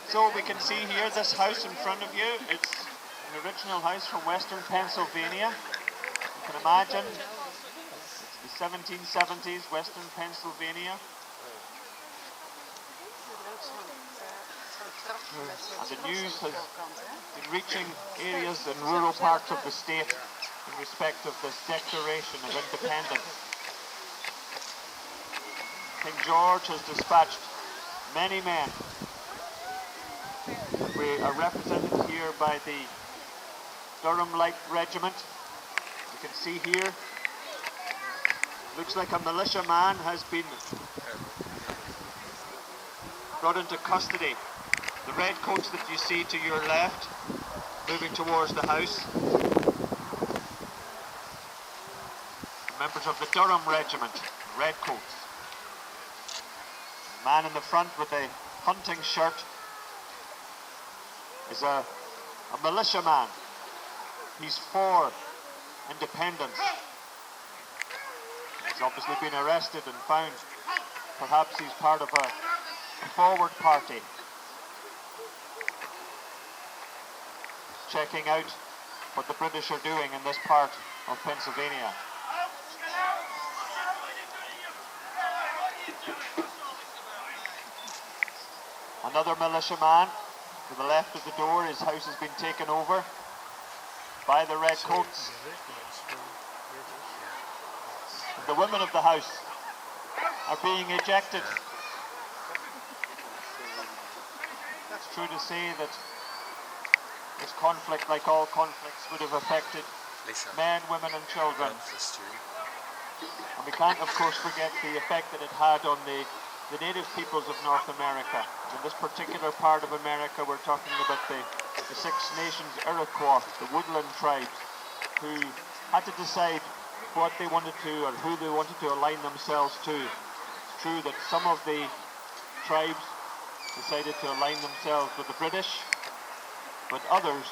So we can see here this house in front of you. It's an original house from Western Pennsylvania. You can imagine it's the 1770s, Western Pennsylvania. And the news has been reaching areas and rural parts of the state in respect of this Declaration of Independence. King George has dispatched many men. We are represented here by the Durham Light Regiment. You can see here, looks like a militiaman has been brought into custody. The red coats that you see to your left, moving towards the house, members of the Durham Regiment, red coats. The man in the front with a hunting shirt is a militiaman. He's for independence. He's obviously been arrested and found. Perhaps he's part of a forward party. Checking out what the British are doing in this part of Pennsylvania. Another militiaman to the left of the door. His house has been taken over by the redcoats. The women of the house are being ejected. It's true to say that this conflict, like all conflicts, would have affected men, women and children. And we can't, of course, forget the effect that it had on the native peoples of North America. In this particular part of America, we're talking about the Six Nations Iroquois, the woodland tribes, who had to decide what they wanted to, or who they wanted to align themselves to. It's true that some of the tribes decided to align themselves with the British, but others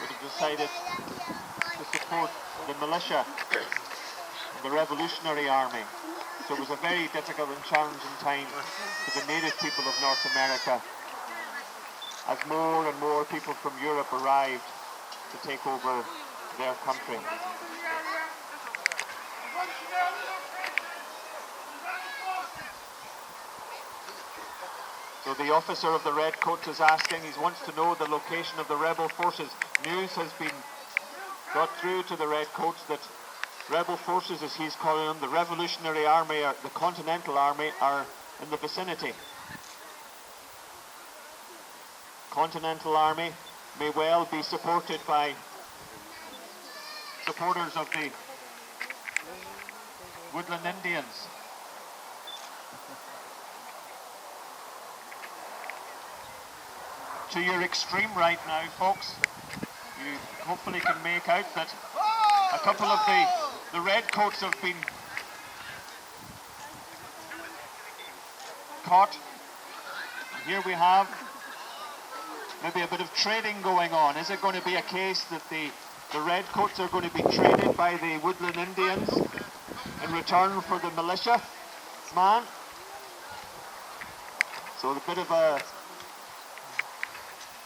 would have decided to support the militia and the Revolutionary Army. So it was a very difficult and challenging time for the native people of North America as more and more people from Europe arrived to take over their country. So the officer of the Redcoats is asking, he wants to know the location of the rebel forces. News has been got through to the Redcoats that rebel forces, as he's calling them, the Revolutionary Army, or the Continental Army, are in the vicinity. Continental Army may well be supported by supporters of the Woodland Indians. To your extreme right now, folks, you hopefully can make out that a couple of the redcoats have been caught. And here we have maybe a bit of trading going on. Is it going to be a case that the redcoats are going to be traded by the Woodland Indians in return for the militia man? So a bit of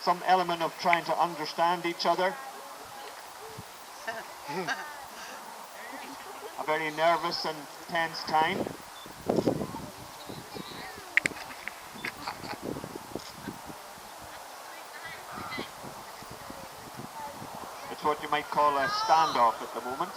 some element of trying to understand each other. A very nervous and tense time. It's what you might call a standoff at the moment.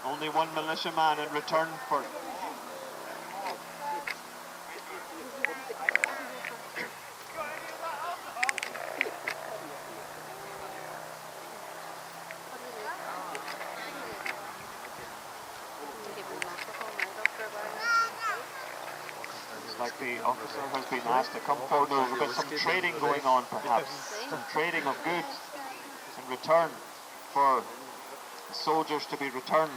Only one militiaman in return for it's like the officer has been asked to come forward. There's been some trading going on, perhaps. Some trading of goods in return for the soldiers to be returned.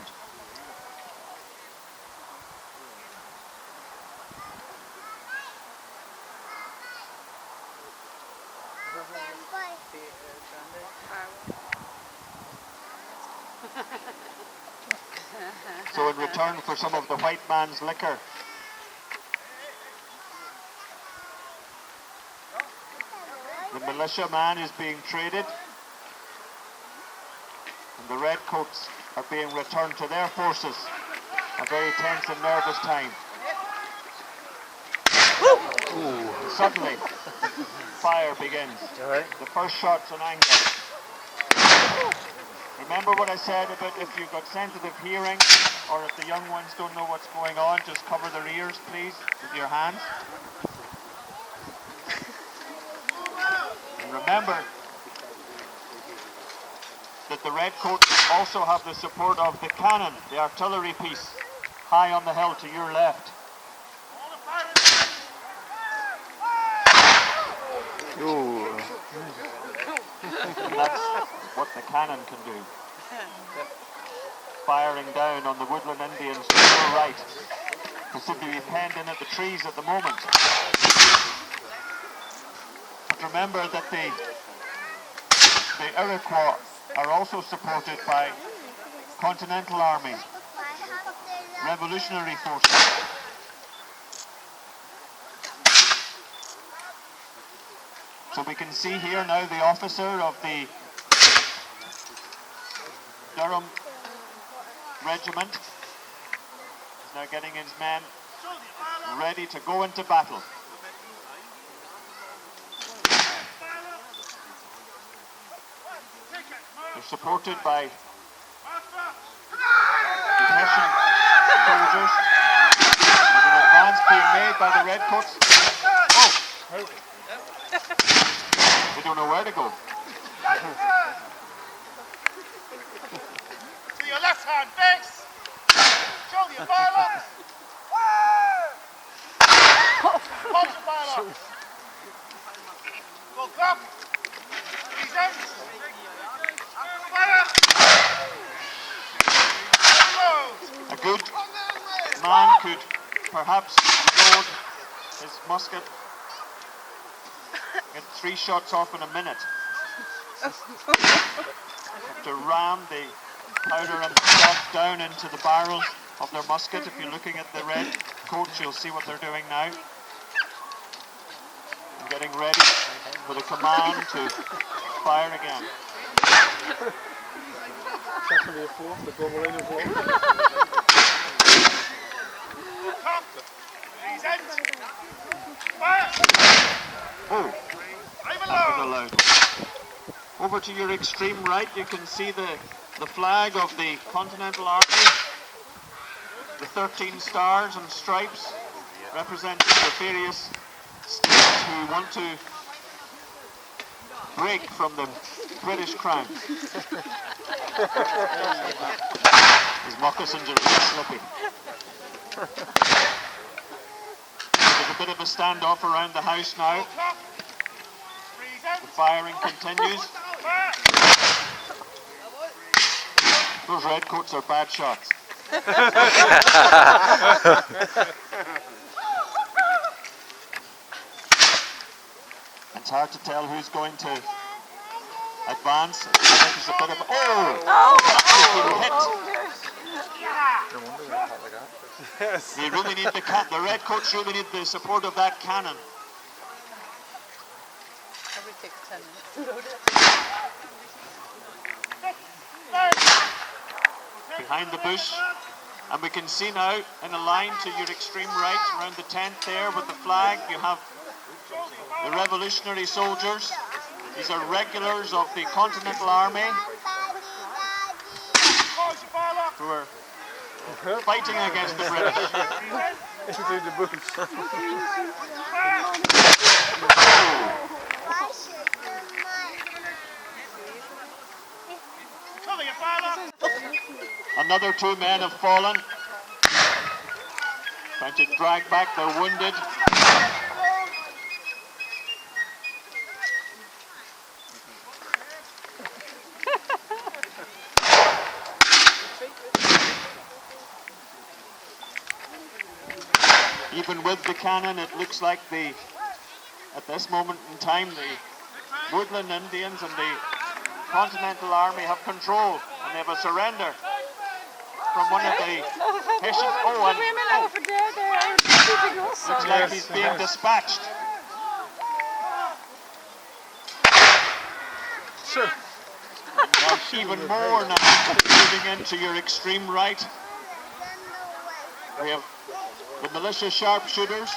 So in return for some of the white man's liquor, the militia man is being traded, and the redcoats are being returned to their forces. A very tense and nervous time. Suddenly, fire begins. The first shot's an angle. Remember what I said about if you've got sensitive hearing, or if the young ones don't know what's going on, just cover their ears, please, with your hands. And remember that the redcoats also have the support of the cannon, the artillery piece, high on the hill to your left. That's what the cannon can do. Firing down on the woodland Indians to your right, who seem to be penned in at the trees at the moment. But remember that the Iroquois are also supported by Continental Army, Revolutionary Forces. So we can see here now the officer of the Durham Regiment is now getting his men ready to go into battle. They're supported by the Hessian soldiers. There's an advance being made by the redcoats. Oh! They don't know where to go. To your left hand, face! Show your firearms! Hold your firearms! Go clap! Present! Fire! A good man could perhaps load his musket, get 3 shots off in a minute. Have to ram the powder and stuff down into the barrel of their musket. If you're looking at the red coats, you'll see what they're doing now. And getting ready for the command to fire again. Oh, that was allowed. Over to your extreme right, you can see the flag of the Continental Army. The 13 stars and stripes representing the various states who want to break from the British crown. His moccasins are really slippy. There's a bit of a standoff around the house now. The firing continues. Those redcoats are bad shots. It's hard to tell who's going to advance. There's a bit of hit. You really need the redcoats really need the support of that cannon. Every takes 10 minutes. Behind the bush, and we can see now in a line to your extreme right, around the tent there with the flag, you have the revolutionary soldiers. These are regulars of the Continental Army who are fighting against the British. Another 2 men have fallen, trying to drag back their wounded. Even with the cannon, it looks like at this moment in time, the woodland Indians and the Continental Army have control, and they have a surrender from one of the Hessians. Oh, and over there, they're shooting us. looks like he's being dispatched. Sure. Now, even more now, moving into your extreme right, we have the militia sharpshooters.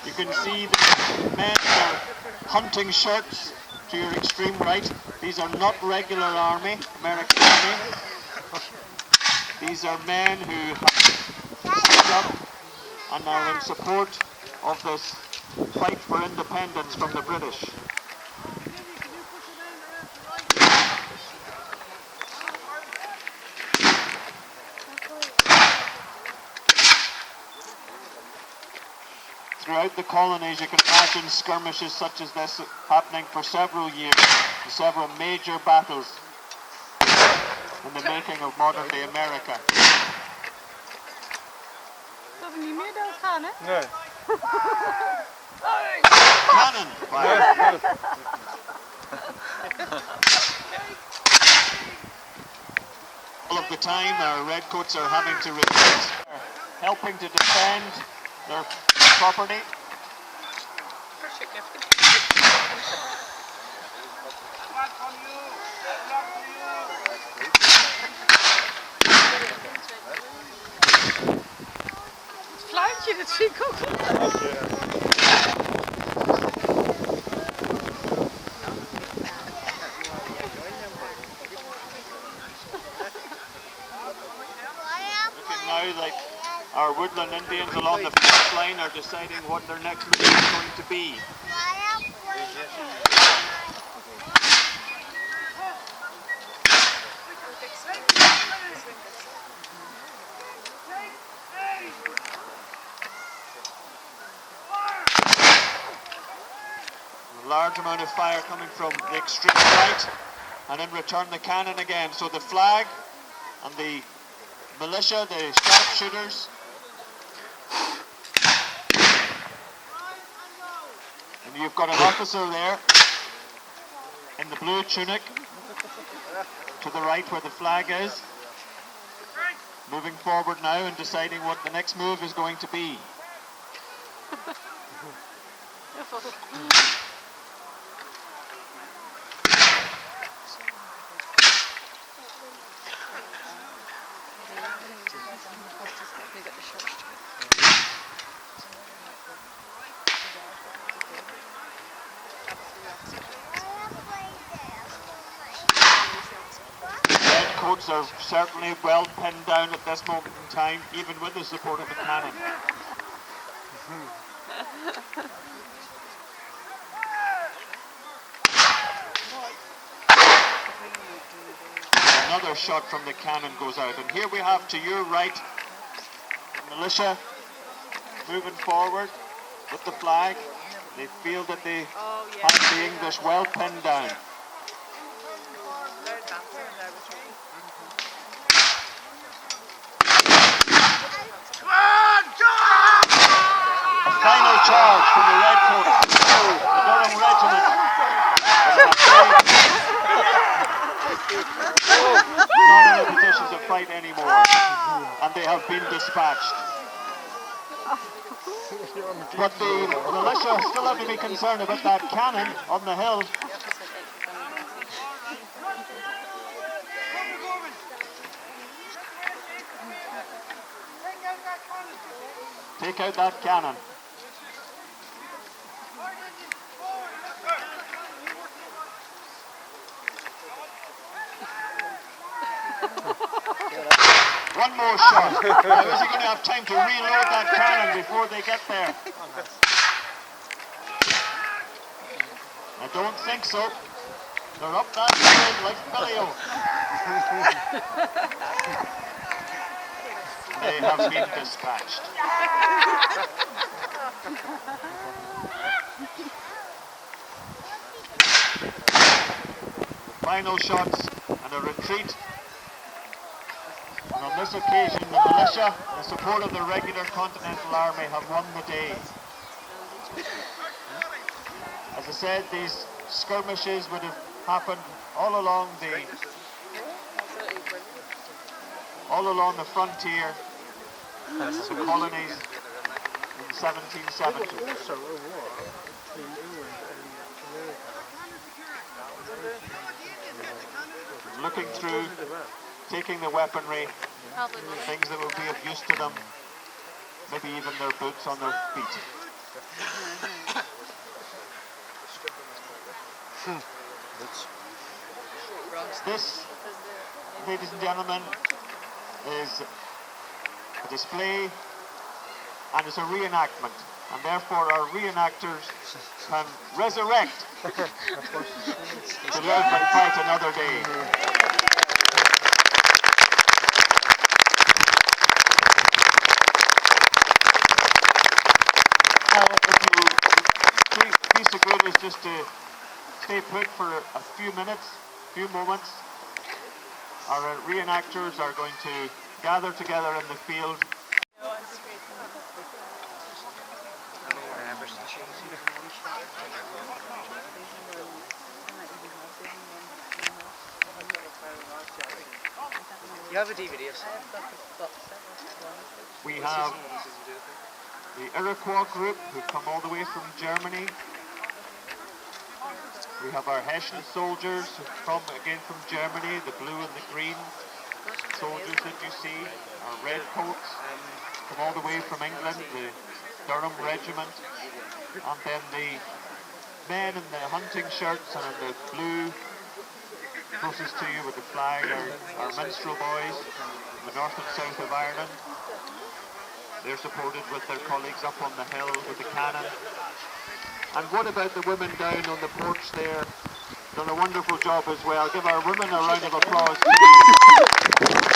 You can see the men in their hunting shirts to your extreme right. These are not regular army, American army. These are men who have stood up and are in support of this fight for independence from the British. Throughout the colonies, you can imagine skirmishes such as this happening for several years, several major battles in the making of modern-day America. No. Cannon fire! All of the time, our redcoats are having to retreat, helping to defend their property. Fluitje, dat zie ik ook. Looking now like our woodland Indians along the fence line are deciding what their next move is going to be. A large amount of fire coming from the extreme right, and in return the cannon again. So the flag and the militia, the sharpshooters, and you've got an officer there in the blue tunic to the right where the flag is, moving forward now and deciding what the next move is going to be. Redcoats are certainly well pinned down at this moment in time, even with the support of the cannon. Another shot from the cannon goes out, and here we have to your right the militia moving forward with the flag. They feel that they have the English well pinned down. A final charge from the Redcoats, the Durham Regiment. Not in a position to fight anymore, and they have been dispatched. But the militia still have to be concerned about that cannon on the hill. Take out that cannon. One more shot. Now, is he going to have time to reload that cannon before they get there? I don't think so. They're up that road like Billy-O. They have been dispatched. Final shots and a retreat. And on this occasion, the militia, in support of the regular Continental Army, have won the day. As I said, these skirmishes would have happened all along the frontier of the colonies in the 1770s. Also a war between England and America. Looking through, taking the weaponry, things that would be of use to them, maybe even their boots on their feet. This, ladies and gentlemen, is a display and it's a reenactment, and therefore our reenactors can resurrect to live and fight another day. Now, if you be so good as just to stay put for a few minutes, few moments. Our reenactors are going to gather together in the field. You have a DVD of We have the Iroquois group who come all the way from Germany. We have our Hessian soldiers who come again from Germany, the blue and the green soldiers that you see, our red coats come all the way from England, the Durham Regiment, and then the men in the hunting shirts and in the blue closest to you with the flag are our minstrel boys from the north and south of Ireland. They're supported with their colleagues up on the hill with the cannon. And what about the women down on the porch there? Done a wonderful job as well. Give our women a round of applause, please.